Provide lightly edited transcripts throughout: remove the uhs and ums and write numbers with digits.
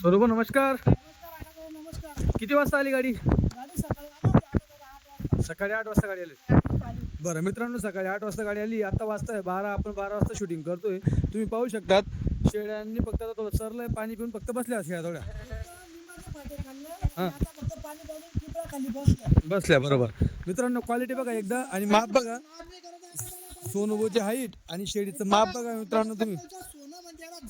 स्वरूप नमस्कार. नमस्कार. किती वाजता आली गाडी? गाडी सकाळी आली. सकाळी 8 वाजता गाडी आली. बरं मित्रांनो, सकाळी 8 वाजता गाडी आली. आता वाजता आहे 12. आपण 12 वाजता शूटिंग करतोय. तुम्ही पाहू शकतात शेळ्यांनी फक्त आता थोडं सरलंय, पाणी पिऊन फक्त बसल्या शेळ्या थोड्या. हां बसल्या बरोबर. मित्रांनो क्वालिटी बघा एकदा आणि माप बघा. सोनूची हाईट आणि शेळीचं माप बघा मित्रांनो तुम्ही.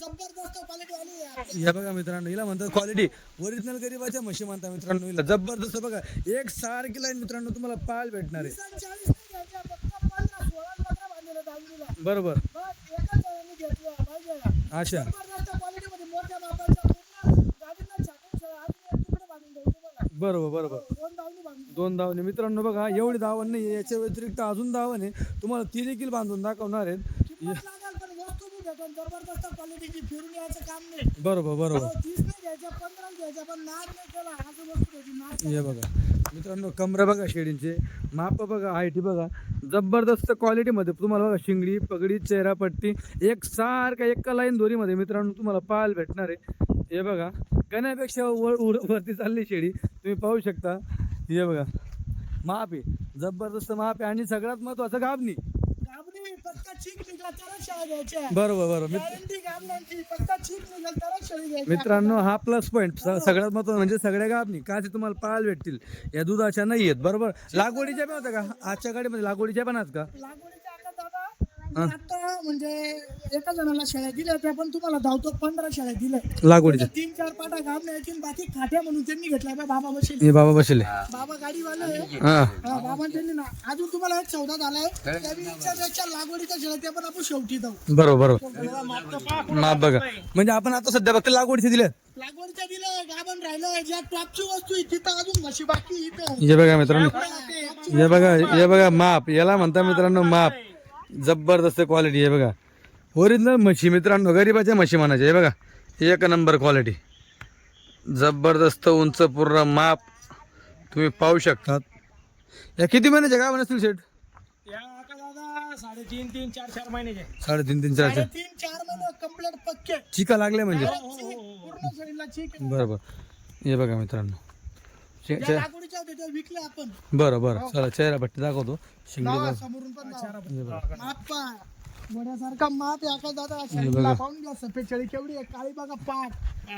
जबरदस्त क्वालिटी आली. या बघा मित्रांनो, हिला म्हणतात क्वालिटी. ओरिजिनल गरीबाच्या म्हशी म्हणता मित्रांनो हिला. जबरदस्त बघा, एक सारखी लाईन मित्रांनो तुम्हाला पाहायला भेटणार आहे. 40 नाही घ्यायच्या, फक्त 15, 16 बकरा बांधलेल्या दावणीला. बरोबर. बस एकाच जणांनी घेतल्या पाहिजे. अच्छा जबरदस्त क्वालिटीमध्ये मोठ्या मापाच्या पूर्ण गाडीला छाटून शेळ्या अजून एक तुकडे बांधून द्यायचे बघा. बरोबर बरोबर. 2 दावणी बांधून. 2 धावणे मित्रांनो बघा. एवढी धावण नाही, याच्या व्यतिरिक्त अजून धावण आहे. तुम्हाला 3 देखील बांधून दाखवणार आहेत. किंमत लागेल पण वस्तू बी भेटेल जबरदस्त क्वालिटीची. फिरून यायचं काम नाही. बरोबर बरोबर. 30 नाही घ्यायच्या, 15 घ्यायच्या, पण नाद नाही केला अजून वस्तू घ्यायची. नाद हे बघा मित्रांनो, कमरा बघा शेळींचे, माप बघा, हाईटी बघा. जबरदस्त क्वालिटीमध्ये तुम्हाला बघा. शिंगडी पगडी चेहरा पट्टी एक सारखा एका लाईन दोरीमध्ये मित्रांनो तुम्हाला पाहायला भेटणार आहे. हे बघा गण्यापेक्षा वरती चालली शेळी तुम्ही पाहू शकता. हे बघा माप आहे, जबरदस्त माप आहे आणि सगळ्यात महत्वाचं गाबणी. गाबणी फक्त चीक निघाला तरच शेळ्या घ्यायच्या. बरोबर बरोबर. गॅरंटी गाबण्यांची, फक्त चीक निघाल तरच शेळी घ्यायची. मित्रांनो हा प्लस पॉईंट सगळ्यात महत्वाचं म्हणजे सगळ्या गाबणी का ते तुम्हाला पाहायला भेटतील. या दुधाच्या नाही आहेत बरोबर. लागवडीच्या पण होत्या का आजच्या गाडीमध्ये? लागवडीच्या पण आहेत का? लागवडीच्या आता दादा आता म्हणजे एका जणाला शेळ्या दिल्या त्या पण तुम्हाला धावतो 15 शेळ्या दिल्या. लागवडीच्या 3-4 पाटा गाबण्या यायची आणि बाकी खाट्या म्हणून त्यांनी घेतल्या. बाबा बसेल, हे बाबा बसले. बाबा गाडीवाले आहे. हा बाबा त्यांनी ना अजून तुम्हाला एक सौदा झालाय. त्याच्या लागवडीच्या शेळ्या त्या पण आपण शेवटी जाऊ. बरोबर बरोबर. माप बघा म्हणजे आपण आता सध्या फक्त लागवडीचे दिले. लागवडीच्या दिल्या गाभण राहिलं. ज्या टॉपची वस्तू आहे तिथं अजून म्हशी बाकी इथं. हे बघा मित्रांनो, हे बघा माप याला म्हणता मित्रांनो माप. जबरदस्त क्वालिटी. हे बघा ओरिजिनल म्हशी मित्रांनो, गरीबाच्या म्हशी म्हणायचे. हे बघा एक नंबर क्वालिटी, जबरदस्त उंच पूर्ण माप तुम्ही पाहू शकतात. या किती महिन्याच्या गाव नसतील शेठ? या का दादा 3.5-4 महिन्याचे. 3.5 4 3-4 महिने कंप्लीट पक्के. चिका लागले म्हणजे. पूर्ण शरीराला चीक. बरोबर. हे बघा मित्रांनो, ज्या लागवडीच्या होत्या त्या विकल्या आपण. बरं बरं. चला चेहरा पट्टी दाखवतो. शिंगडी दावा समोरून पण दावा. माप पहा. घोड्यासारखा माप आहे का दादा. शरीराला पाहून घ्या. सफेद शेळी केवढी आहे. काळी बघा पाठ.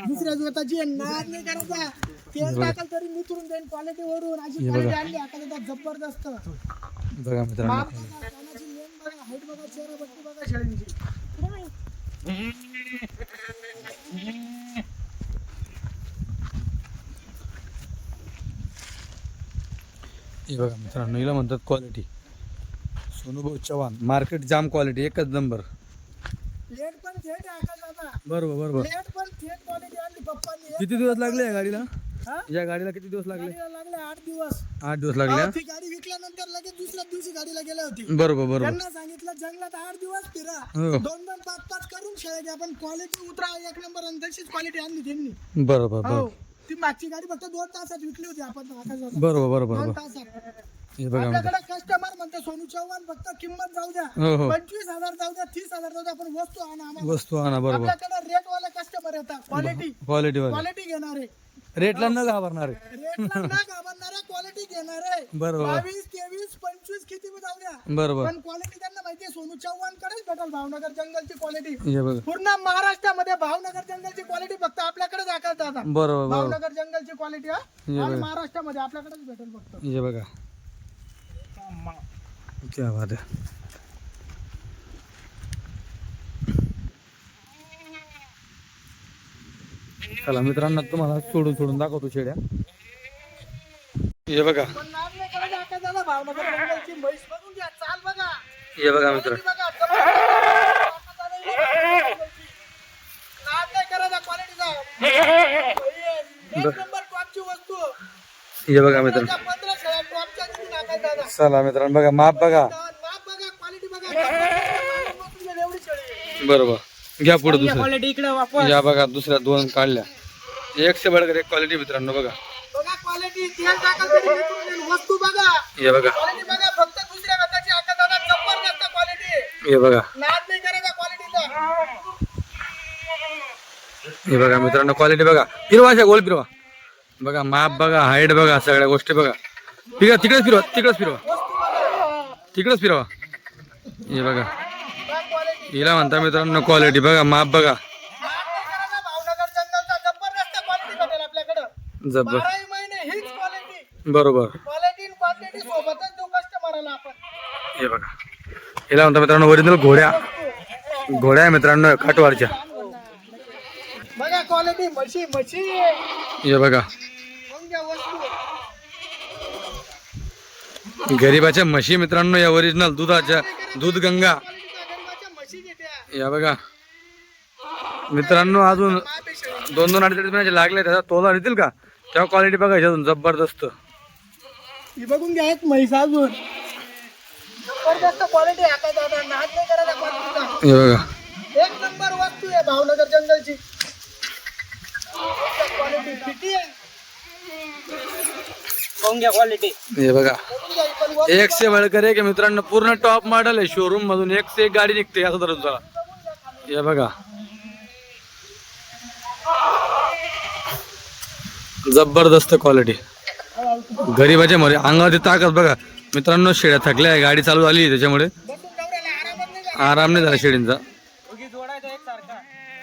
दुसऱ्या जोताची आहे. नाद नाही करायचा. तेल टाकल तरी नितरून जाईल क्वालिटी वरून. अशी क्वालिटी आणली आता दादा जबरदस्त. बघा मित्रांनो, माप बघा, कानाची लेन बघा, हाईट बघा, चेहरा पट्टी बघा शेळींची. हे बघा मित्रांनो, हिला म्हणतात क्वालिटी. सोनूभाऊ चव्हाण, मार्केट जाम क्वालिटी, एकच नंबर. लेट पण थेट आहे का दादा. बरोबर बरोबर. लेट पण थेट क्वालिटी आणली पप्पांनी. किती दिवस लागले या गाडीला? हा? या गाडीला किती दिवस लागले? गाडीला लागले 8 दिवस. 8 दिवस लागले. अहो, ती गाडी विकल्यानंतर लगेच दुसऱ्या दिवशी गाडीला गेल्या होती. बरोबर बरोबर. त्यांना सांगितलं जंगलात 8 दिवस फिरा. हो. 2-2 5-5 करून शेळ्या घ्या, पण क्वालिटी उतरा एक नंबर. आणि तशीच क्वालिटी आणली त्यांनी. बरोबर हो. बरोबर. ती मागची गाडी फक्त 2 तासात विकली होती आपण. बरोबर बरोबर 2 बरोबर. तासात. हे बघा आपल्याकडे कस्टमर म्हणते सोनू चव्हाण फक्त किंमत जाऊ द्या. हो हो 25,000 जाऊ द्या, 30,000 जाऊ द्या, पण वस्तू आणा आम्हाला. वस्तू आणा. बरोबर. आपल्याकडे रेट वाले कस्टमर येतात. क्वालिटी क्वालिटीवर क्वालिटी घेणारे. रेटला न घाबरणारे. रेटला न घाबरणारा क्वालिटी घेणारे. बरोबर 22, 23, 25 किती बी जाऊ द्या, बरोबर. पण क्वालिटी त्यांना माहितीये सोनू चव्हाण कडेच भेटेल. भावनगर जंगलची क्वालिटी हे बघा. पूर्ण महाराष्ट्रामध्ये भावनगर जंगलची क्वालिटी फक्त आपल्याकडे दाखवतात आता. बरोबर बरोबर. भावनगर जंगलची क्वालिटी आणि महाराष्ट्रामध्ये आपल्याकडेच भेटेल फक्त. हे बघा क्या बात आहे. चला मित्रांनो, तुम्हाला सोडून दाखवतो शेड्या. हे बघा. पण नाव नाही करायचं आता दादा. भावनगर जंगलची म्हैस बघून घ्या. चाल बघा. हे बघा मित्र. क्वालिटी बघा. जबरदस्त. नाव नाही करायचा क्वालिटीचा. एक नंबर टॉपची वस्तू. हे बघा मित्र. 15 शेळ्या टॉपच्या किती टाकायचं दादा. चला मित्रांनो बघा माप बघा. माप बघा, क्वालिटी बघा. एवढी शेळी. बरोबर. घ्या पुढे दुसऱ्या. क्वालिटी इकडे वापर. या बघा दुसऱ्या 2 काढल्या. एक से बडकर एक क्वालिटी मित्रांनो बघा. बघा क्वालिटी. तेल टाकल तरी नितरून जाईल. वस्तू बघा. हे बघा. क्वालिटी बघा. फक्त दुसऱ्या गटाची आता दादा जबरदस्त क्वालिटी. हे बघा. नाद नाही करायचा क्वालिटीचा. हे बघा मित्रांनो क्वालिटी बघा, फिरवा अशा गोल फिरवा बघा, माप बघा, हाईट बघा, सगळ्या गोष्टी बघा. तिकडेच फिरवा, तिकडेच फिरवा, तिकडेच फिरवा. हे बघा हिला म्हणता मित्रांनो क्वालिटी बघा, माप बघा, भावनगर जंगलचा जबरदस्त क्वालिटी भेटेल आपल्याकडं. जबर 12 महिने हीच क्वालिटी, बरोबर. क्वालिटी आणि क्वांटिटी सोबतच देऊ कस्टमरला आपण. हे बघा हिला म्हणता मित्रांनो ओरिजिनल घोड्या, घोड्या आहे मित्रांनो काटवारच्या. बघा क्वालिटी म्हशी म्हशी हे बघा मग घ्या वस्तू. गरीबाच्या म्हशी मित्रांनो, या ओरिजिनल दुधाच्या, दूध गंगा. गरीबाच्या म्हशी घेत्या. या बघा मित्रांनो अजून 2-2 अडीच महिन्याचे लागले, त्याचा तोला येतील का तेव्हा क्वालिटी बघा अजून जबरदस्त. ही बघून घ्या एक म्हैस अजून जबरदस्त क्वालिटी आहे. काय दादा नाद नाही करायचा क्वालिटीचा. हे बघा एक नंबर वस्तू आहे भावनगर जंगलची. क्वालिटी किती आहे क्वालिटी हे बघा बघून घ्या. ही पण वस्तू एक से बढ़कर एक आहे मित्रांनो, पूर्ण टॉप मॉडेल आहे. शोरूम मधून एक से एक गाडी निघते असं धरून चला. हे बघा जबरदस्त क्वालिटी. गरीबाच्या मध्ये अंगावरती ताकद बघा मित्रांनो. शेळ्या थकल्या आहे, गाडी चालू झाली त्याच्यामुळे बसून नवऱ्याला आरामात नाही जायचं. आराम नाही झाला शेळींचा. दोघी जोडायचं एकसारखा.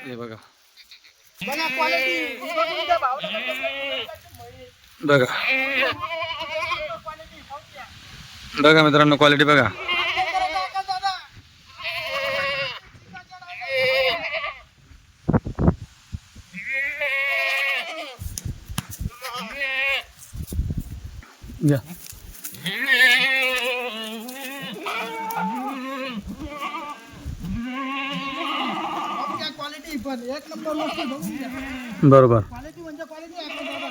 हे बघा बघा क्वालिटी ही बघून घ्या भावनगर जंगलची म्हैस. बघा बघा मित्रांनो क्वालिटी बघा. या क्वालिटी पण एक नंबर वस्तू बघून घ्या. बरोबर. क्वालिटी म्हणजे क्वालिटी आहे दादा.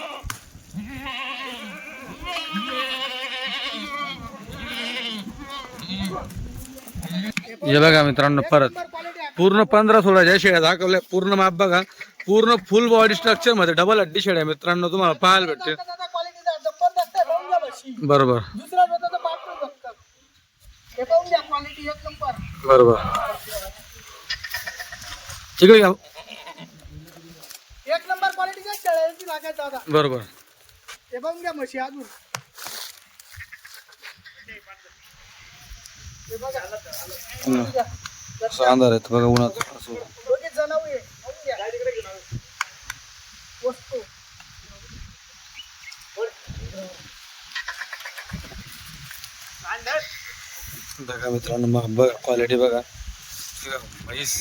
हे बघा मित्रांनो परत क्वालिटी आहे. पूर्ण 15-16 शेळ्या दाखवल्या. पूर्ण माप बघा, पूर्ण फुल बॉडी स्ट्रक्चर मध्ये डबल हड्डी शेळ्या मित्रांनो तुम्हाला पाहायला भेटते. दादा क्वालिटीचा जबरदस्त आहे. बघून घ्या म्हशी. बरोबर दुसऱ्या वेळेचा तर बाप नाही बघतात. हे बघून घ्या क्वालिटी एक नंबर. बरोबर. तिकडे घ्या. एक नंबर क्वालिटीच्या शेळ्यांची लागायचं दादा. बरोबर. हे बघून घ्या म्हशी अजून. हे बघा. बघून घ्या. अंधार आहेत बघा उन्हात. दोघे जनावरे आहे. बघून घ्या. वस्तू बघा मित्रांनो माप बघा, क्वालिटी बघा. म्हैस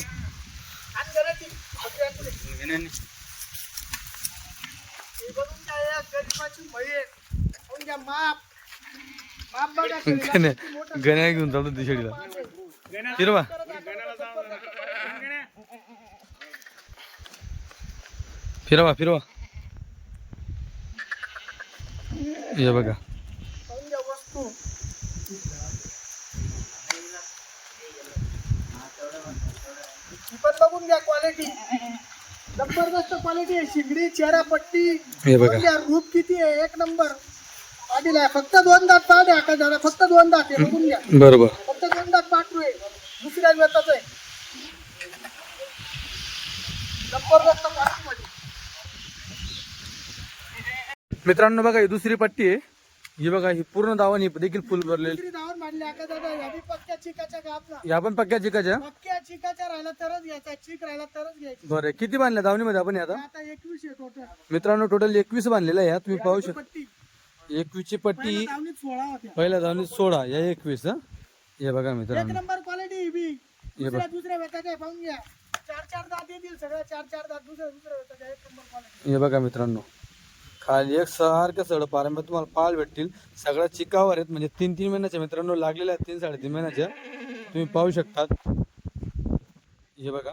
आणि घराची बकऱ्यापुढे. हे बघून घ्या या गरीबाची म्हैस. बघून घ्या माप माप बघा शेळीला किती मोठं गण्या घेऊन चालतो ती शेळीला. फिरवा फिरवा फिरवा. हे बघा बघून घ्या वस्तू. ही पण बघून घ्या क्वालिटी जबरदस्त क्वालिटी आहे. शिंगडी चेहरा पट्टी हे बघा. बघून घ्या. रूप किती आहे एक नंबर. पाटील आहे फक्त 2 दात पाठ आहे. दादा फक्त 2 दात आहे. बघून घ्या बरोबर. फक्त 2 दात पाठरू आहे. दुसऱ्या वेताच आहे. जबरदस्त क्वालिटी मध्ये. मित्रांनो बघा ही दुसरी पट्टी आहे. ही बघा ही पूर्ण दावण ही देखील फुल भरलेली. दुसरी धावून मांडली आका दादा. या बी पक्क्या चिकाच्या गापला. या पण पक्क्या चिकाच्या. पक्क्या चिकाच्या राहिला तरच घ्यायचा. चिक राहिला तरच घ्यायची. बरं किती बांधल्या दावणीमध्ये आपण हे आता? आता 21 आहे टोटल. मित्रांनो टोटल 21 बांधलेल्या आहे. तुम्ही पाहू शकता पट्टी 21 ची पट्टी. पहिल्या धावणीत 16 होत्या. पहिल्या धावणीत 16 या 21. हे बघा एक मित्रांनो नंबर क्वालिटी ही बी. हे बघ. दुसऱ्या वेताच्या पाहून घ्या. 4-4 दात येतील सगळ्या. 4-4 दात दुसऱ्या वेताच्या. एक नंबर क्वालिटी. हे बघा मित्रांनो खाली एक सारख्या सड पारंब्या तुम्हाला पाहायला भेटतील. सगळ्या चिकावर आहेत म्हणजे 3-3 महिन्याच्या मित्रांनो लागलेल्या आहेत. 3-3.5 महिन्याच्या तुम्ही पाहू शकतात. हे बघा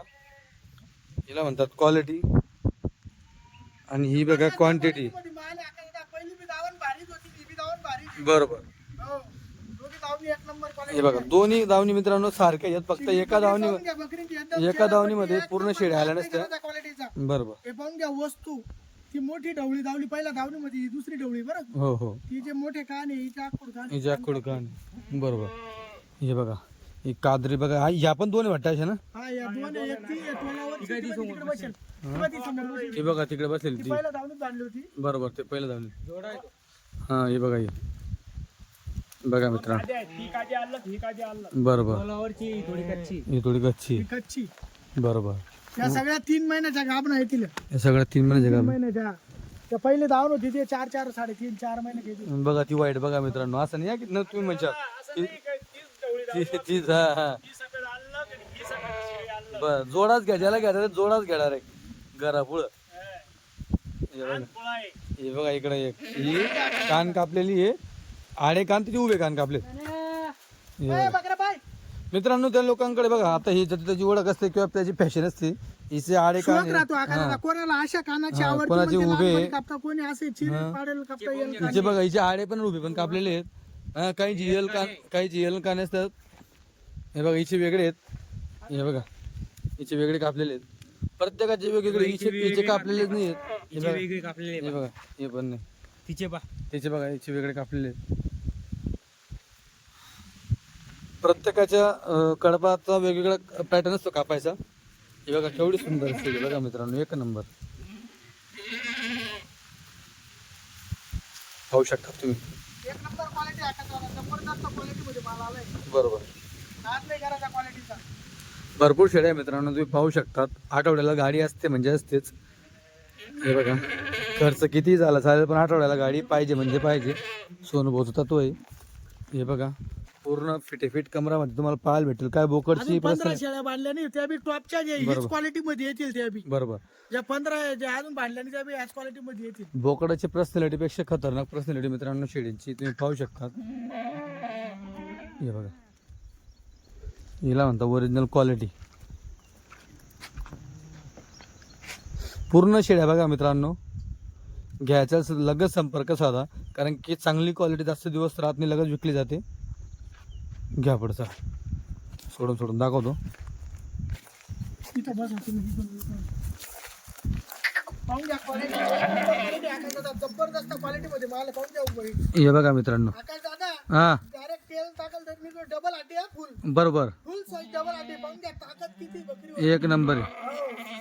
हिला म्हणतात क्वालिटी आणि ही बघा क्वांटिटी. मध्ये माल आका दादा. पहिली बी धावण भारीच होती. ती बी धावण भारी. बरोबर. हो दोघी धावणी एक नंबर क्वालिटी. हे बघा दोन्ही दावणी मित्रांनो सारख्या आहेत. फक्त एका दावणी एका दावणीमध्ये पूर्ण शेळ्या आल्या नसत्या. क्वालिटीचा. बरोबर. हे पाहून घ्या वस्तू. ती मोठी ढवळी धावली पहिल्या धावणीमध्ये. ही दुसरी ढवळी बरं. हो हो ती जे मोठे कान आहे हिच्या आखूड कान आहे. हिच्या कुडकान. बरोबर. हे बघा ही कादरी बघा ह्या पण दोन वाटतं अशा ना. हा या दोन आहे, एक ती आहे टोलावरची, ती पण तिकडे बसेल. किंवा ती समोर बसेल. हे बघा तिकडे बसलेली ती ती. पहिला धावणीत बांधली होती. बरोबर ते पहिलं धावली. हा हे बघा हे बघा मित्रांनो. बरोबर टोलावरची थोडी कच्ची. ही थोडी कच्ची. कच्ची. बरोबर. या सगळ्या 3 महिन्याच्या गाभण येतील. हे सगळं 3 महिन्याचे 3 का. महिन्याच्या. त्या पहिले धावण होती ते 4 3.5 4 महिने घेतली. बघा ती वाईट बघा मित्रांनो. असं नाही की न तुम्ही म्हणशाल तीच हा हा बर जोडाच घ्या ज्याला घ्यायचा जोडाच घेणार आहे घरा पुढं. हे बघा इकडे एक ही कान कापलेली आहे. आडे कान तिथे उभे कान कापले. ए, बकरा बाय. मित्रांनो त्या लोकांकडे बघा आता ही ज्याची त्याची ओळख असते किंवा त्याची फॅशन असते. हिचे आडे कान शौक राहतो आकाराला. कोणाला अशा कानाची हा, आवडते कोणाचे म्हणते, उभे. लहानपणी कापता, कोणी असे चिरे पाडेल कापता येईल. हिचे बघा हिचे आडे पण उभे पण कापलेले आहेत. हा, काही जियल कान काही जियल कान असतात. हे बघा हिचे वेगळे आहेत. हे बघा हिचे वेगळे कापलेले आहेत. प्रत्येकाचे वेगवेगळे हिचे कापलेलेच नाही आहेत. हे बघा हे पण नाही तिचे बघा हिचे वेगळे कापलेले आहेत. प्रत्येकाच्या कडपाचा वेगवेगळा पॅटर्न असतो कापायचा. हे बघा केवढी सुंदर असते बघा मित्रांनो. एक नंबर पाहू शकता तुम्ही. एक नंबर क्वालिटी आकाराला. जबरदस्त क्वालिटीमध्ये माल आलाय. बरोबर नाद नाही करायचा क्वालिटीचा. भरपूर शेळ्या आहे मित्रांनो तुम्ही पाहू शकतात. आठवड्याला गाडी असते म्हणजे असतेच. हे बघा खर्च किती झाला चालेल पण आठवड्याला गाडी पाहिजे म्हणजे पाहिजे. सोनूभाऊचा तत्व आहे. हे बघा पूर्ण फिटेफिट कमरामध्ये तुम्हाला पाहायला भेटेल. काय बोकडची अजून 15 प्रश्न शेळ्या बांधल्या नाही त्या बी टॉपच्या हीच क्वालिटी मध्ये येतील. त्या बी बरोबर. ज्या 15 ज्या अजून बांधल्या नाही त्या बी ह्याच क्वालिटी मध्ये येतील. बोकडाची पर्सनॅलिटी पेक्षा खतरनाक पर्सनॅलिटी मित्रांनो शेळींची तुम्ही पाहू शकता. हे बघा हिला म्हणता ओरिजिनल क्वालिटी. पूर्ण शेळ्या बघा मित्रांनो. घ्यायचा लगेच संपर्क साधा कारण की चांगली क्वालिटी जास्त दिवस राहत नाही लगेच विकली जाते. घ्या पुढचा सोडून दाखवतो. इथं बसा तुम्ही. पाहून घ्या क्वालिटी. जबरदस्त क्वालिटी मध्ये माल पाहून घ्या. उभं हे बघा मित्रांनो. आकाश दादा हा डायरेक्ट तेल टाकल तर मी डबल आटे फुल बरोबर फुल साईज डबल आटे. पाहून घ्या ताकद किती बकरी. एक नंबर आहे हो,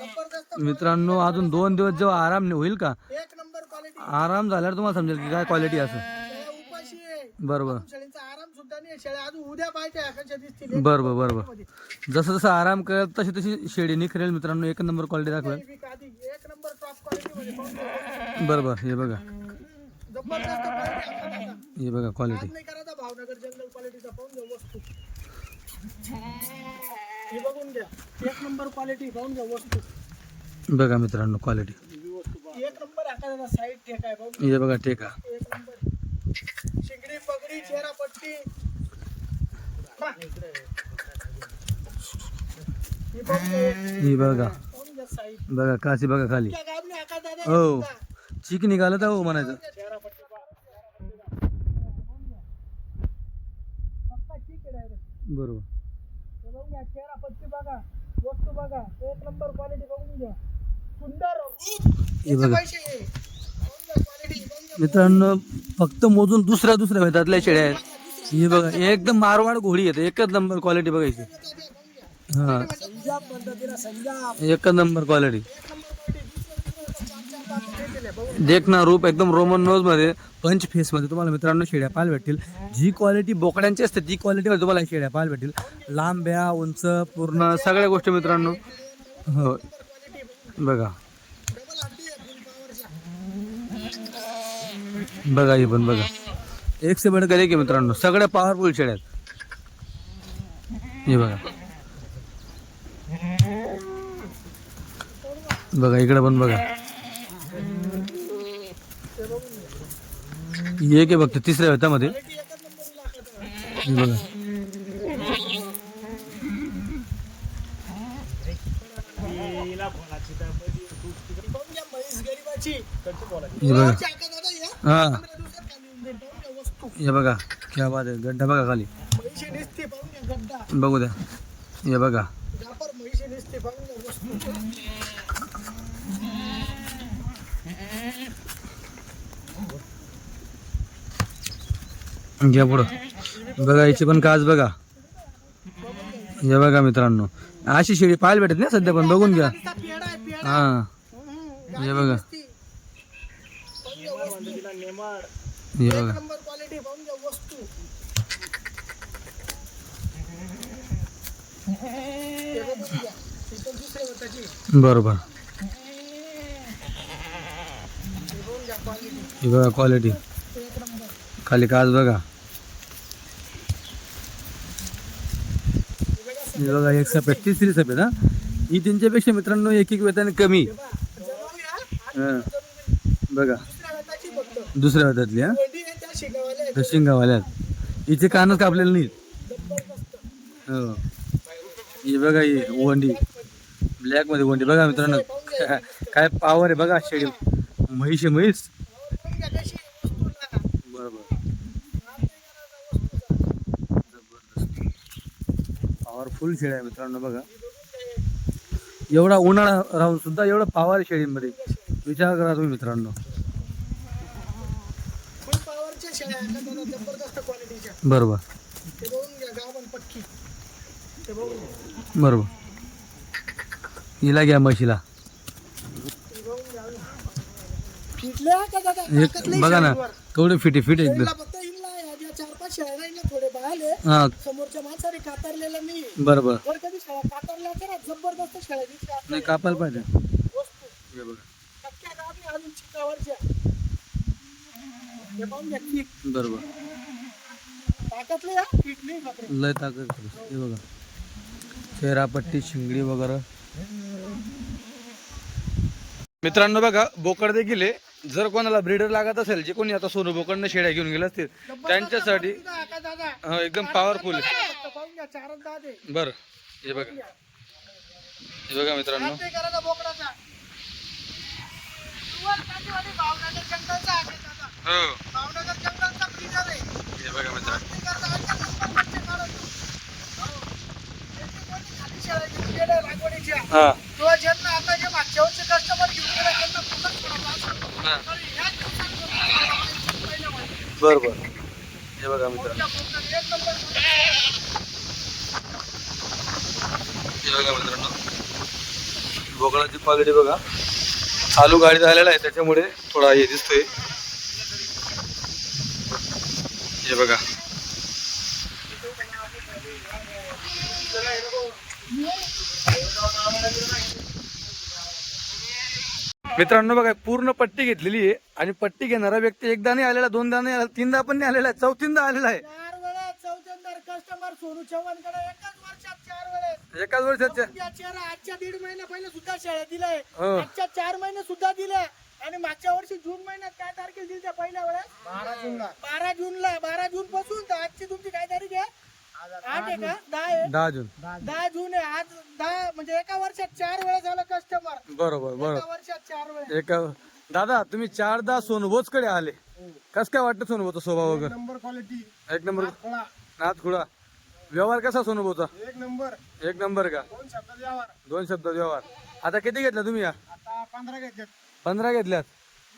जबरदस्त मित्रांनो. अजून 2 दिवस जेव्हा आराम होईल का एक नंबर क्वालिटी. आराम झाल्यावर तुम्हाला समजेल की काय क्वालिटी असं. शेळ्या उपाशी आहे. बरोबर शेळींचा आराम सुद्धा नाही. शेळ्या अजून उद्या पाहिजे आकाशच्या दिसतील. बरोबर जसं जसं आराम करत तशी तशी शेळी निखरेल मित्रांनो. एक नंबर क्वालिटी दाखवेल. एक नंबर टॉप क्वालिटी मध्ये पाहून घ्या. बरोबर हे बघा जबरदस्त क्वालिटी. हे बघा क्वालिटी. नाही करायचा भावनगर जंगल क्वालिटीचा पाहून घ्या वस्तू. हे बघून घ्या एक नंबर क्वालिटी. पाहून घ्या वस्तू. बघा मित्रांनो क्वालिटी एक नंबर आकाराचा साईड टेक आहे. पाहून हे बघा टेका. एक नंबर शिंगडी पगडी चेहरा पट्टी. ही पाहून घ्या. हे बघा पाहून घ्या साईड. बघा काशी बघा खाली. त्या गावने आकाश दादा हो चिक निघालं तर हो म्हणायचं. चेहरा पट्टी पक्का ठीक आहे डायरेक्ट. बरोबर बघून घ्या चेहरा पट्टी बघा. वस्तू बघा एक नंबर क्वालिटी. बघून घ्या सुंदर. हे बघा पैसे आहे. बघून घ्या क्वालिटी. बघून घ्या. मित्रांनो फक्त मोजून दुसऱ्या वेतातल्या शेळ्या आहेत. हे बघा एकदम मारवाड घोडी येते. एकच नंबर क्वालिटी बघायची. हा संजाप पद्धतीला संजाप. एकच नंबर क्वालिटी. देखना रूप एकदम रोमन नोज मध्ये पंच फेस मध्ये तुम्हाला मित्रांनो शेळ्या पाहायला भेटतील. जी क्वालिटी बोकड्यांची असते ती क्वालिटी मध्ये तुम्हाला शेळ्या पाहायला भेटतील. लांब्या उंच पूर्ण सगळ्या गोष्टी मित्रांनो. हो बघा बघा ही पण बघा एक से बढ़कर एक आहे मित्रांनो. सगळ्या पॉवरफुल शेळ्या आहेत. हे बघा बघा इकडे पण बघा. एक आहे बघते तिसऱ्या वेतामध्ये. हे बघा हे बघा हा हे बघा क्या बात आहे. गड्डा बघा खाली बघू द्या. हे बघा घ्या पुढं. बघा याची पण काच बघा. हे बघा मित्रांनो, अशी शेळी पाहायला भेटत नाही सध्या, पण बघून घ्या. नुसता पेढा आहे पेढा. हा हे बघा, नुसती. पाहून घ्या वस्तू. हे एक बघा. नंबर क्वालिटी पाहून घ्या वस्तू. हे बघून घ्या. इथं दुसरे होताची. बरोबर. हे बघून घ्या क्वालिटी. हे बघा क्वालिटी, एक नंबर. खाली काच बघा. हे बघा, एक सफेद, तिसरी सफेद. हा ही त्यांच्यापेक्षा मित्रांनो एक वेताने कमी. जमवून घ्या. हा बघा, दुसऱ्या होताची फक्त. दुसऱ्या हातातली. हा कोंडी आहे त्या शिकावाल्या आहेत. शिंगावाल्यात हिचे कानच कापलेले नाहीत. जबरदस्त. हो ही बघा, ही वंडी ब्लॅक मध्ये वंडी बघा मित्रांनो. काय पावर आहे बघा शेळी. म्हैस आहे, म्हैस. बघून घ्या कशी आहे वस्तूला. बरोबर, पॉवरफुल शेळी आहे मित्रांनो. बघा, एवढा उन्हाळा राहून सुद्धा एवढं पॉवर शेळीमध्ये, विचार करा तुम्ही मित्रांनो. फुल पॉवरच्या शेळ्या आहेत ना दादा, जबरदस्त क्वालिटीच्या. बरोबर ते बघून घ्या, गाभण पक्की. ते बघून घ्या. बरोबर. हिला घ्या म्हशीला. ते बघून घ्या. फिटल्या का दादा? एक ताकद लई बघा ना, शेळीवर. थोडे फिटे फिट एकदम. शेळीला फक्त हिला या 4-5 शेळ्या नाही ना, थोडे बाळाले हा समोरच्या माणसाने कातरलेलं नाही. बरोबर. वर कधी शेळ्या कातरल्या होत्या ना, जबरदस्त शेळ्या दिसल्या नाही आपल्याला. कापायला पाहिजे. वस्तू हे बघा, टक्क्या गाभणी अजून चिकावरच्या. हे पाहून घ्या ठीक. बरोबर. ताकदले या ठीक नाही बापरे. लय ताकद. हे बघा, चेहरा पट्टी, शिंगडी वगैरे. मित्रांनो बघा, बोकड देखील आहे. जर कोणाला ब्रीडर लागत असेल, जे कोणी आता सोनू बोकडने शेळ्या घेऊन गेले असतील, त्यांच्यासाठी का दादा? हा, एकदम पॉवरफुल आहे. फक्त पाहून घ्या, 4 दात आहे. बरं. हे बघा, हे बघा मित्रांनो. हात नाही करायचा बोकडाचा. सुरुवात काठीवाडी भावनगर जंगलचा आहे दादा. हो भावनगर जंगलचा ब्रीडर आहे. हे बघा मित्रांनो. हात नाही करता, एकच नंबर बच्चे काढतो. हो. त्याची कोणी खाली शेळ्या घेऊन गेल्या लागवडीच्या. हा तो ज्यांना आता जे मागच्या वर्षी कस्टमर घेऊन गेला त्यांना फुकट सोडायला असं. हा तर ह्याच दिवसात तो पहिल्या महिन्यात. बरोबर. हे बघा मित्रांनो, त्या बोकडाला एक नंबर हे बघा मित्रांनो, बोकडाची क्वालिटी बघा. चालू गाडी झालेला आहे त्याच्यामुळे थोडा हे दिसतोय. हे बघा, मित्रांनो बघा, पूर्ण पट्टी घेतलेली आहे. आणि पट्टी घेणारा व्यक्ती एकदा नाही आलेला, दोनदा नाही आला, तीनदा पण नाही आलेला आहे, चौथींदा आलेला आहे. 4 वेळेस चौथ्यांदा कस्टमर सोनू चव्हाणकडे एकाच वर्षात 4 वेळेस. एकाच वर्षाच्या. या चेहरा आजच्या 1.5 महिने पहिले सुद्धा शेळ्या दिलाय. हो. आजच्या 4 महिने सुद्धा दिले. आणि मागच्या वर्षी जून महिन्यात काय तारखेला दिली त्या पहिल्या वेळेस? 12 जूनला. 12 जून पासून तर आजची तुमची काय तारीख आहे? 8 आहे का? 10 आहे. 10 जून. 10 जून आहे आज. 10 म्हणजे एका वर्षात 4 वेळेस झालं कस्टमर. बरोबर बरोबर. एका वर्षात 4 वेळेस. एक दादा, तुम्ही 4दा सोनभोजकडे आले, कस काय वाटतं सोनभोचा स्वभाव वगैरे? Number quality. एक नंबर. थोडा नाथ खुळा. व्यवहार कसा सोनभोचा? एक नंबर. एक नंबर का? 2 शब्दात यावर. 2 शब्द व्यवहार. आता किती घेतला तुम्ही या? आता 15 घेतल्यात. 15 घेतल्यात.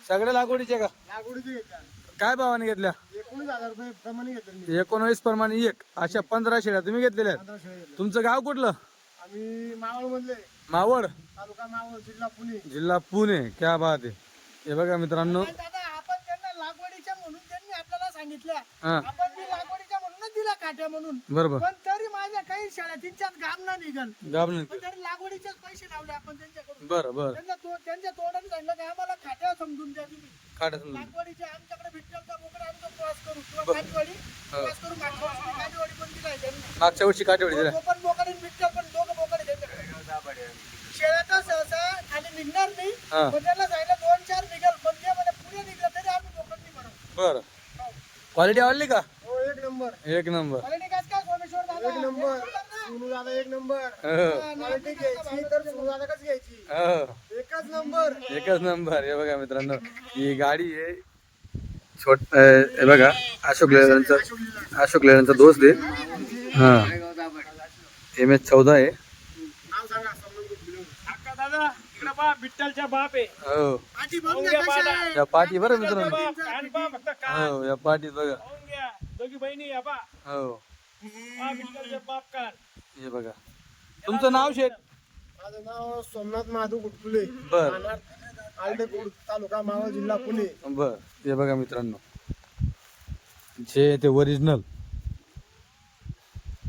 सगळ्या लागवडीचे का? लागवडीचे घेतल्या. काय भावाने घेतल्या? 19,000 रुपये प्रमाणे घेतले. 19 प्रमाणे एक. अशा 15 शेळ्या तुम्ही घेतलेल्या आहेत. 15 शेळ्या घेतल्या. तुमचं गाव कुठलं? आम्ही मावळ मधले. मावळ, तालुका मावळ, जिल्हा पुणे. जिल्हा पुणे. क्या बात आहे. हे बघा मित्रांनो. पण दादा आपण त्यांना लागवडीच्या म्हणून त्यांनी आपल्याला सांगितलं. हा आपण मी लागवडीच्या म्हणूनच दिला काट्या म्हणून. बरोबर. पण तरी माझ्या काही शाळा तिच्यात घाम ना निघल. गाव नाही. पण तरी लागवडीचेच पैसे लावले आपण त्यांच्याकडून. बरं बरं. त्यांच्या तोंडाने सांगितलं की आम्हाला खाट्या समजून द्या तुम्ही. काढा समजून. लागवडीचे आमच्याकडे विठ्ठलचा बोकडा आमचा क्रॉस करू किंवा काठीवाडी क्रॉस करू. मागच्या वर्षी काठीवाडी पण दिलाय त्यांनी. मागच्या वर्षी काटेवाडी दिल्या. तो पण बोकडे विठ्ठल पण दोघं बोकडे त्यांच्याकडे. शेळ्या तर सहसा खाली निघणार नाही. हा. पण त्याला सांगितलं 2-4 निघल. पण ते म्हणे पुढे निघलं तरी आम्ही बोकड नाही म्हणत. बरं. क्वालिटी आवडली का? हो एक नंबर. एक नंबर. क्वालिटी काय काय सोमेश्वर दादा? एक नंबर. सोनू दादा एक नंबर. हो. क्वालिटी घ्यायची तर सोनू दादा कसं घ्यायची? हो. एकच नंबर. एकच नंबर. हे बघा मित्रांनो, ही गाडी आहे हे बघा, अशोक लेलंचा दोस्त आहे. हा MS-14 आहे. नाव सांगा अक्का दादा इकडे पहा विठ्ठलच्या बाप आहे. हो आधी बघून घ्या कशा आहे. या पाठी बरं मित्रांनो. कान पहा फक्त कान. हो, या पाठीत बघा. पाहून घ्या दोघी बहिणी या पहा. हो पहा विठ्ठलचे बाप कान. हे बघा तुमचं नाव शेठ? माझं नाव सोमनाथ महादेव गुटकुले, बर राहणार आलडेपूर, तालुका मावळ, जिल्हा पुणे. बर हे बघा मित्रांनो जे ते ओरिजिनल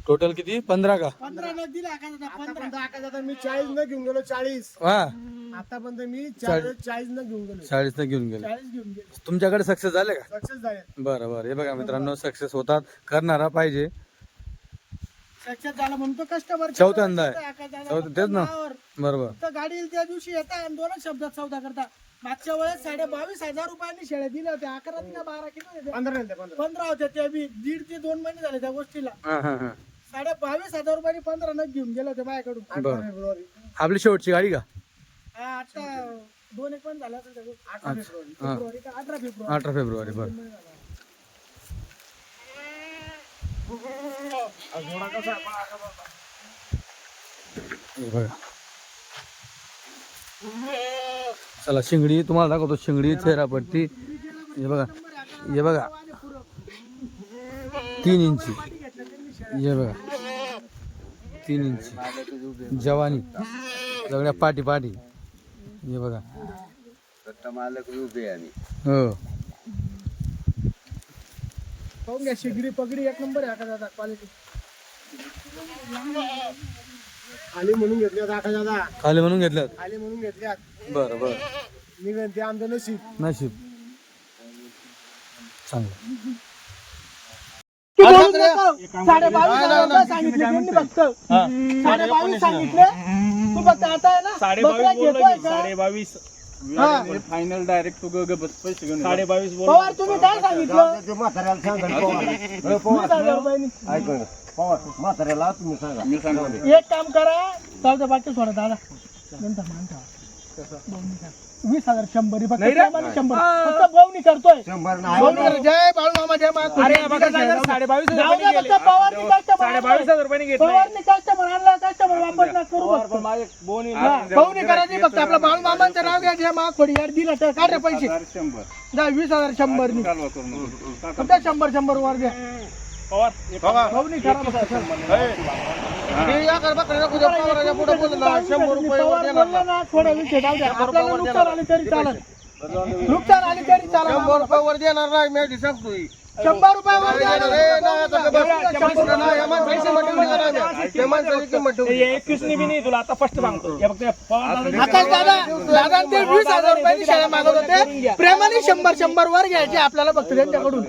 टोटल किती 15 का? 15 न दिला आका दादा 15. आतापर्यंत आकाशात मी 40 न घेऊन गेलो, 40. हा आतापर्यंत मी 40 न घेऊन गेलो, 40 घेऊन गेले. 40 घेऊन गेले. तुमच्याकडे सक्सेस झाले का? सक्सेस झाले. बरं बरं हे बघा मित्रांनो सक्सेस होतात, करणारा पाहिजे. सक्सेस झाला म्हणतो कस्टमर. चौथ्यांदा आहे. तेच ना बरोबर. तर गाडी येईल त्या दिवशी येतात आणि दोनच शब्दात सौदा करता. मागच्या वेळेस 22,500 रुपयांनी शेळ्या दिल्या होत्या. 11 का 12 किलो होत्या? 15 होत्या. त्या बी 1.5 ते 2 महिने झाले त्या गोष्टीला. हा हा हा 22,500 रुपयांनी 15 नग घेऊन गेले होते माझ्याकडून. 8 बरं. फेब्रुवारी. आपली शेवटची गाडी का? हा, आता 2-1 पण झाला असेल त्या गोष्टी. 8 फेब्रुवारी. हा फेब्रुवारी का 18 फेब्रुवारी. 18 फेब्रुवारी बरं. हा घोडा कसा आहे? पहा, कसा आहे? हे बघा चला शिंगडी तुम्हाला दाखवतो. शिंगडी चेहरापट्टी हे बघा, हे बघा 3 इंची. हे बघा 3 इंची जवानी सगळ्या पाटी पाटी. हे बघा हो पाहून घ्या शिगडी पगडी एक नंबर आहे आका दादा क्वालिटी. आली म्हणून घेतल्यात आकाशाला, खाली म्हणून घेतल्यात. आली म्हणून घेतल्यात. बरं बरं निघन ते आमचं नशीब. नशीब चांगलं. 22,500 रुपये सांगितले त्यांनी फक्त. 22,500 सांगितले. तू फक्त आता आहे ना बकऱ्या घेतोय का? 22 हा. फायनल डायरेक्ट तू पैसे घेऊन 22 बोल. पवार तुम्ही काय सांगितलं? ते म्हाताऱ्याला सांगा, पवार. 20,000 रुपयांनी. ऐक ना, पवार, म्हाताऱ्याला तुम्ही सांगा. मी सांगतो एक काम करा जाऊ बाकी सोडा दादा. नंतर मान ठेवा. बोवणी करा. 20,000 100 फक्त प्रेमाने 100 फक्त बोवणी करतोय. 100 नाही. बोवणी कर. जय बाळू मामा जय मा. अरे बघा 22,500 जाऊ दे फक्त पवारनी कस्टमर 22,000 रुपयाने घेतलं. पवारनी कस्टमर आणला कस्टमर वापस ना करू फक्त. बोनी बोवणी करायची फक्त आपलं बाळू मामांचं नाव घ्या जय मा खोडी यार दिलं तर काढा पैसे. 100 जा 20,000 100 नी चालवा करू नको. फक्त 100 वर द्या. पवार बोवणी करा फक्त. बोललं ना थोडा विषय जाऊ द्या. आपल्याला नुकसान आली तरी चालेल. नुकसान आली तरी चालेल. 100 रुपयावर देणार नाही मी सांगतोय. 100 रुपयावर तुला आता स्पष्ट सांगतो. हे फक्त पवार आकाश दादा ते 20,000 रुपयांनी शेळ्या मागत होते. प्रेमाने 100 वर घ्यायचे आपल्याला फक्त त्यांच्याकडून.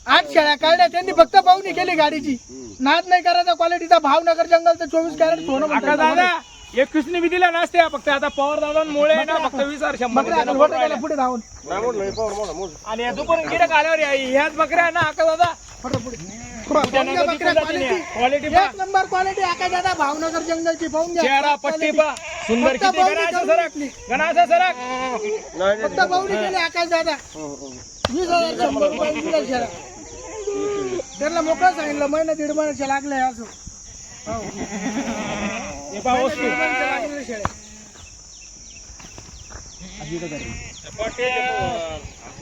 8 शेळ्या काढल्या त्यांनी फक्त पाहुणी केली गाडीची. नाद नाही करायचा क्वालिटीचा. भावनगर जंगलचं 24 कॅरेट सोनं आका म्हणतात. दादा 21 बी दिला नसत्या फक्त आता पवार दादांमुळे ना फक्त 20,100 पुढे धावून आणि या दुपारून गिऱ्हाईक आल्यावर ह्याच बकऱ्या ना आका दादा क्वालिटी एक नंबर क्वालिटी आकाश दादा भावनगर जंगलची पाहून घ्या. चेहरा पट्टी पा सुंदर फक्त किती पाहुणी गणाचा करून सरक घेतली. गणाचा सरक फक्त पाहुणी केली आकाश दादा. 20,100 रुपयांनी दिल्या शेळ्या. त्यांना मोकळं सांगितलं महिना 1.5 महिन्याच्या लागले असं. हे पहा वस्तू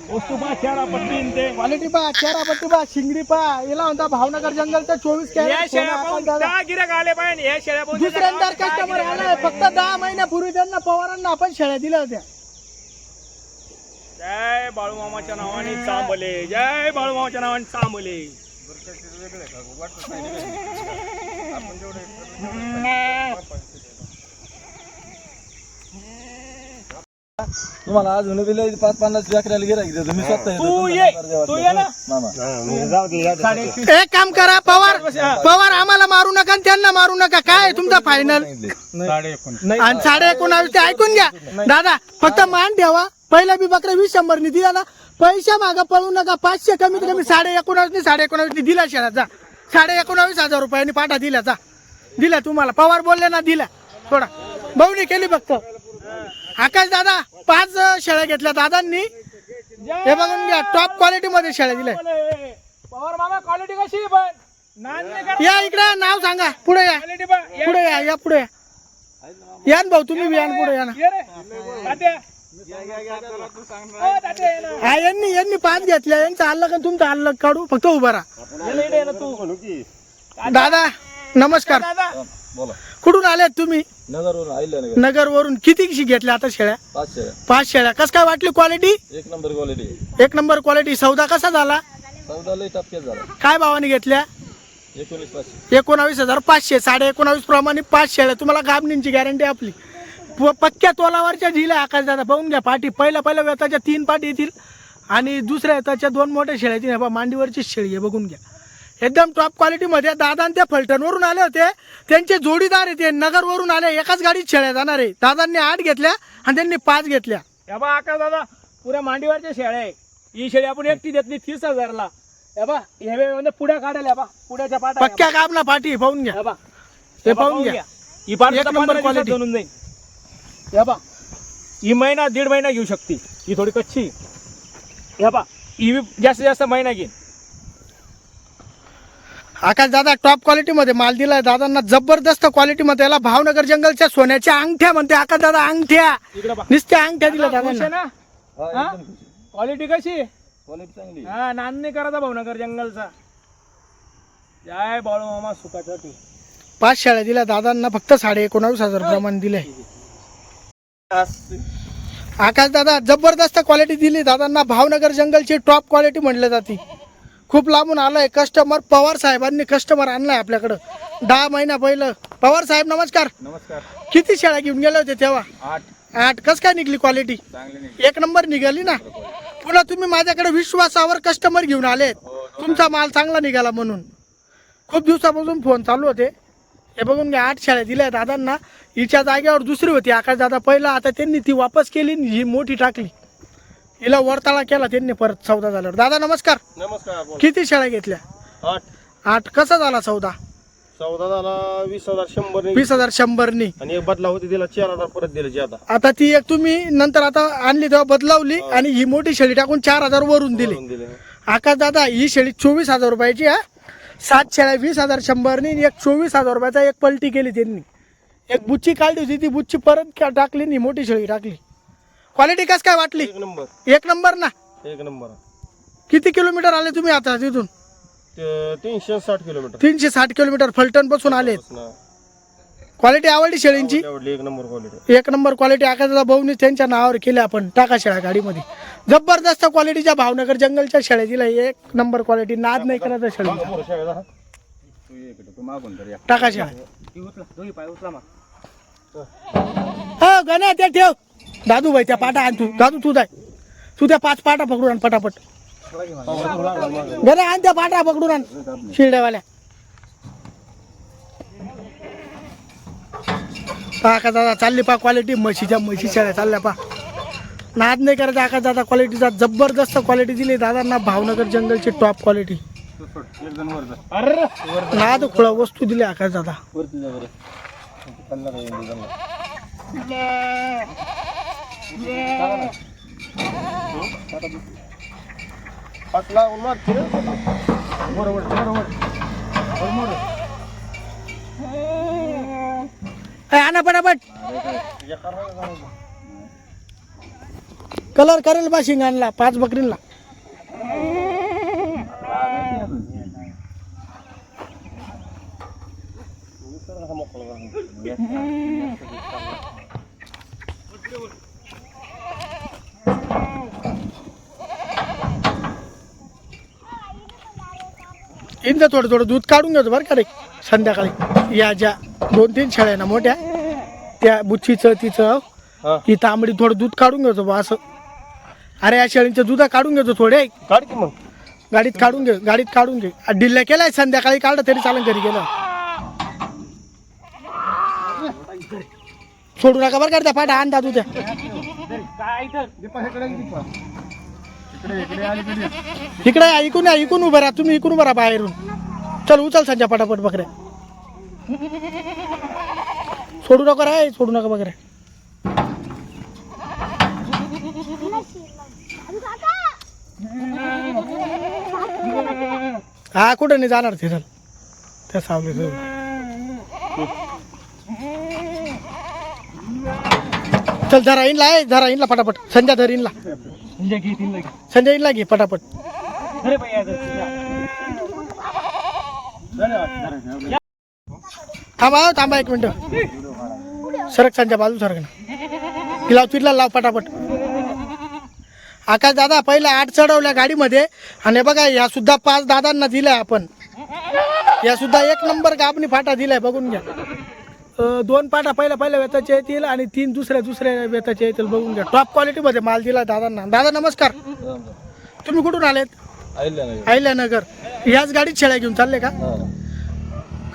वस्तू पहा चेहरा पट्टी आणि ते क्वालिटी पहा चेहरा पट्टी पहा शिंगडी पहा. याला म्हणता भावनगर जंगलचं 24 या कॅरेट सोनं शेळ्या आकाश पाहून दादा. 10 गिऱ्हाईक आले पाहिजे. या शेळ्या पाहून दुसऱ्यांदा कस्टमर आलाय. फक्त 10 महिन्यापूर्वी त्यांना पवारांना आपण शेळ्या दिल्या होत्या. जय बाळूमामाच्या नावाने चांबले. जय बाळूमामाच्या नावाने चांबले. तुम्हाला अजून दिले 5-50 व्याकऱ्याला गिराईक देतो मी स्वतः तू ये ना एक काम करा पवार आम्हाला मारू नका आणि त्यांना मारू नका. काय आहे तुमचा फायनल? आणि 19.5 ते ऐकून घ्या दादा. फक्त मान ठेवा. पहिला बी बकरा 20-100 नी दिला ना. पैसा मागा पळू नका. 500 कमीत कमी 19.5 दिला शेळाचा. 19.5 रुपयांनी पाठा दिला जा. दिला तुम्हाला पवार बोलले ना दिला. थोडा बहुनी केली फक्त. आकाश दादा 5 शेळ्या घेतल्या दादांनी. हे बघून घ्या टॉप क्वालिटी मध्ये शेळ्या दिल्या. पवार मामा क्वालिटी कशी आहे पण नाद नाही करत. या इकडे नाव सांगा. पुढे या क्वालिटी पहा. ये पुढे या पुढे या. या ना भाऊ तुम्ही बी या ना पुढे या ना. ये रे तात्या. ओ तात्या ये ना. हा यांनी 5 घेतल्या. यांचं अलग आणि तुमचं अलग काढू. फक्त उभा राहा ये ना, इकडे ये ना तू. दादा. नमस्कार दादा बोला कुठून आले तुम्ही नगरवरून आईल नगरवरून किती घेतल्या आता शेळ्या 5 शेळ्या कस काय वाटली क्वालिटी एक नंबर क्वालिटी एक नंबर क्वालिटी सौदा कसा झाला चौदा लई टपक्यात झाला काय भावाने घेतल्या 19,500 19,500 19,500 प्रमाणे 5 शेळ्या तुम्हाला गाबणींची गॅरंटी आपली पक्क्या तोलावरच्या झिल्या आकाश दादा पाहून घ्या पाठी पहिल्या वेताच्या 3 पाठी येतील आणि दुसऱ्या वेताच्या 2 मोठ्या शेळ्या येतील. बा मांडीवरची शेळी आहे बघून घ्या एकदम टॉप क्वालिटीमध्ये. दादा त्या फलटणवरून आले होते त्यांचे जोडीदार आहे ते नगरवरून आले एकाच गाडीत शेळ्या जाणार आहे. दादांनी 8 घेतल्या आणि त्यांनी 5 घेतल्या. या बा आकाश दादा पुऱ्या मांडीवरच्या शेळ्या आहे. ही शेळी आपण एकटी देतली 30,000ला. या बा हे म्हणजे पुढ्या काढायला बा पुढ्याच्या पाटा पक्क्या गाबना पाठी पाहून घ्या या बा हे पाहून घ्या ही पाठ एक नंबर quality. बनून जाईल. या बा ही महिना 1.5 महिना घेऊ शकते. ही थोडी कच्ची. या बा ही जास्तीत जास्त महिना घेईन. आकाश दादा टॉप क्वालिटीमध्ये माल दिलाय दादांना जबरदस्त क्वालिटीमध्ये. याला भावनगर जंगलच्या सोन्याच्या अंगठ्या म्हणते आकाश दादा. अंगठ्या इकडे बा नुसत्या अंगठ्या दिल्या खुश आहे दादांना. ना क्वालिटी कशी क्वालिटी चांगली हा नांद नाही करायचा भावनगर जंगलचा. जय बाळू मामा सुखासाठी 5 शेळ्या दिल्या दादांना फक्त 19,500 प्रमाणे दिले. आकाश दादा जबरदस्त क्वालिटी दिली दादांना. भावनगर जंगलची टॉप क्वालिटी म्हणले जाते. खूप लांबून आलाय कस्टमर. पवार साहेबांनी कस्टमर आणलाय आपल्याकडं 10 महिना पहिलं. पवार साहेब नमस्कार. नमस्कार किती शेळ्या घेऊन गेले होते तेव्हा? 8 कस काय निघली क्वालिटी? चांगली एक नंबर निघाली ना. पुन्हा तुम्ही माझ्याकडे विश्वासावर कस्टमर घेऊन आलेत तुमचा माल चांगला निघाला म्हणून. खूप दिवसापासून फोन चालू होते. हे बघून घ्या 8 शेळ्या दिल्या दादांना. हिच्या जागेवर दुसरी होती आकाश दादा पहिला. आता त्यांनी ती वापस केली आणि ही मोठी टाकली. हिला वरताळा केला त्यांनी परत सौदा झाल्यावर. दादा नमस्कार. नमस्कार किती शेळ्या घेतल्या? 8 कसा झाला सौदा? चौदा झाला 20,100 20,100 आणि एक बदला होती तिला 4,000 परत दिले ज्यादा आता ती एक तुम्ही नंतर आता आणली तेव्हा बदलावली आणि ही मोठी शेळी टाकून 4,000 वरून दिली. आकाश दादा ही शेळी 24,000 रुपयाची आहे. 7 शेळ्या 20,100 आणि एक 24,000 रुपयाचा एक पलटी केली त्यांनी. एक बुच्ची काढली होती ती बुच्ची परत टाकली आणि मोठी शेळी टाकली. क्वालिटी कस काय वाटली? एक नंबर एक नंबर ना. एक नंबर. किती किलोमीटर आले तुम्ही आता तिथून? 360 किलोमीटर 360 किलोमीटर फलटण पासून आले. क्वालिटी आवडली शेळींची? एक नंबर क्वालिटी. एक नंबर क्वालिटी आकाश दादा भाऊनी त्यांच्या नावावर केली. आपण टाका शेळ्या गाडीमध्ये. जबरदस्त क्वालिटीच्या भावनगर जंगलच्या शेळ्या दिल्या. एक नंबर क्वालिटी. नाद नाही करायचा शेळीचा. टाका शेळ्या. दोन्ही पाय उचला मग. हो गण्या ते ठेव. दादू भाई त्या पाटा आण तू. दादू तू जाय. तू त्या 5 पाटा पकडून आण पटापट. गण्या आण त्या पाटा पकडून आण शिरड्यावाल्या. आकाश दादा चालली पा क्वालिटी. म्हशीच्या शेळ्या चालल्या पा. नाद नाही करायचा आकाश दादा. क्वालिटीचा जबरदस्त क्वालिटी दिली दादांना. भावनगर जंगलची टॉप क्वालिटी. नाद खुळा वस्तू दिली आकाश दादा. आणा पटापट. कलर करेल बा शिंगांना 5 बकरींना. इंचं थोडं दूध काढून घेतो बरं का रे संध्याकाळी. या ज्या 2-3 शेळ्या ना मोठ्या त्या बुच्चीचं तिचं ही तांबडी थोडं दूध काढून घेतो बा असं. अरे या शेळींचं दूध काढून घेतो थोडे. काढ की मग गाडीत काढून घे. डिल्ल्या केलाय संध्याकाळी काढलं तरी चालेल घरी गेलं. सोडू नका बरं का त्या पाठा. आण दादू त्या. इकडे इकून उभं राहा तुम्ही. इकून उभं राहा बाहेरून. चल उचल संध्या पटापट बकऱ्या. सोडू नका रे. सोडू नका बकऱ्या. हा कुठं नाही जाणार ते. चल त्या सावली. चल धरा इनला पटापट. संध्या धर इनला. संध्या इनला घे पटापट. थांबा 1 मिनिट. सरक त्यांच्या बाजू सरक ना. लाव तिथला लाव पटापट. आकाश दादा पहिल्या 8 चढवल्या गाडीमध्ये आणि बघा या सुद्धा 5 दादांना दिल्या आपण. या सुद्धा 1 नंबर गाबणी फाटा दिलाय बघून घ्या. 2 पाटा पहिल्या वेताचे येतील आणि 3 दुसऱ्या वेताचे येतील बघून घ्या. टॉप क्वालिटीमध्ये माल दिला दादांना. दादा नमस्कार. तुम्ही कुठून आलेत? अहिल्यानगर. ह्याच गाडीत शेळ्या घेऊन चालले का?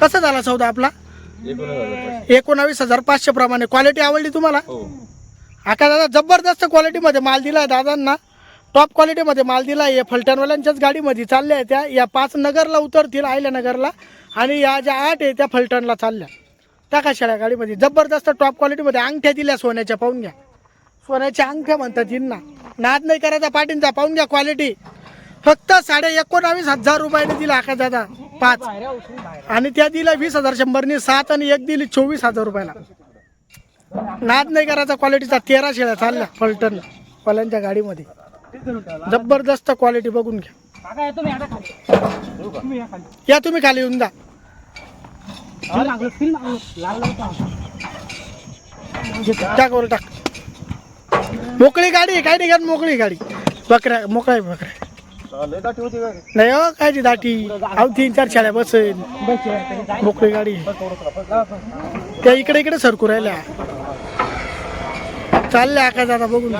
कसा झाला सौदा आपला? 19,500 प्रमाणे. क्वालिटी आवडली तुम्हाला? आका दादा जबरदस्त क्वालिटीमध्ये माल दिला आहे दादांना. टॉप क्वालिटीमध्ये माल दिला आहे. फलटणवाल्यांच्याच गाडीमध्ये चालल्या आहे त्या. या 5 नगरला उतरतील अहिल्यानगरला आणि या ज्या 8 आहे त्या फलटणला चालल्या. त्या का शेळ्या गाडीमध्ये जबरदस्त टॉप क्वालिटीमध्ये अंगठ्या दिल्या सोन्याच्या. पाहून घ्या. सोन्याच्या अंगठ्या म्हणतात यांना. नाद नाही करायचा पाटींचा. पाहून घ्या क्वालिटी. फक्त 19,500 रुपयाने दिला आका दादा 5 आणि त्या दिल्या 20,100 7 आणि 1 दिली 24,000 रुपयाला. नाद नाही करायचा क्वालिटीचा. 13 शेळ्या चालल्या फलटण वाल्यांच्या गाडीमध्ये. जबरदस्त क्वालिटी बघून घ्या. या तुम्ही खाली येऊन जा. टाक वर टाक. मोकळी गाडी काय नाही. मोकळी गाडी. बकऱ्या मोकळ्या बकऱ्या नाही हो. काय ती दाटी अहो 3-4 शाळ्या बसेल. मोकळी गाडी. त्या इकडे सरकू राहिल्या चालल्या आकाश दादा बघून.